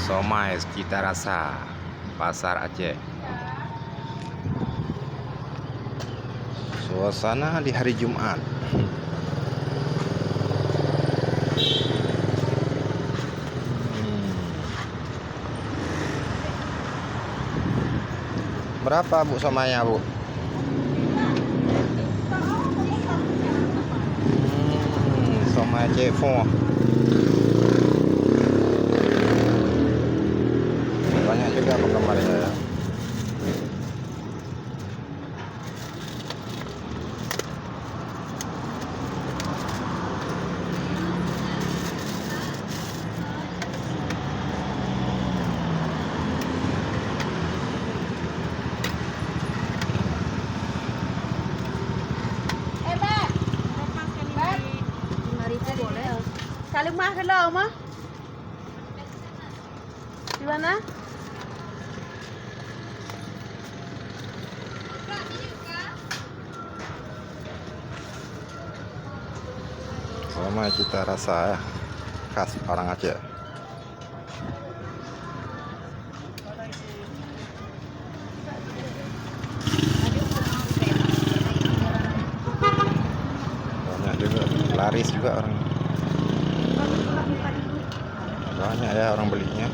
Somai Cita Rasa, Pasar Aceh. Suasana di hari Jumat. Berapa Bu somainya Bu? Somai Cefo. Banyak juga penggemarnya ya. Kali mah kalau mah di mana? Somai Cita Rasa ya, khas orang Aceh. Banyak juga, laris juga orang. Banyak ya orang belinya.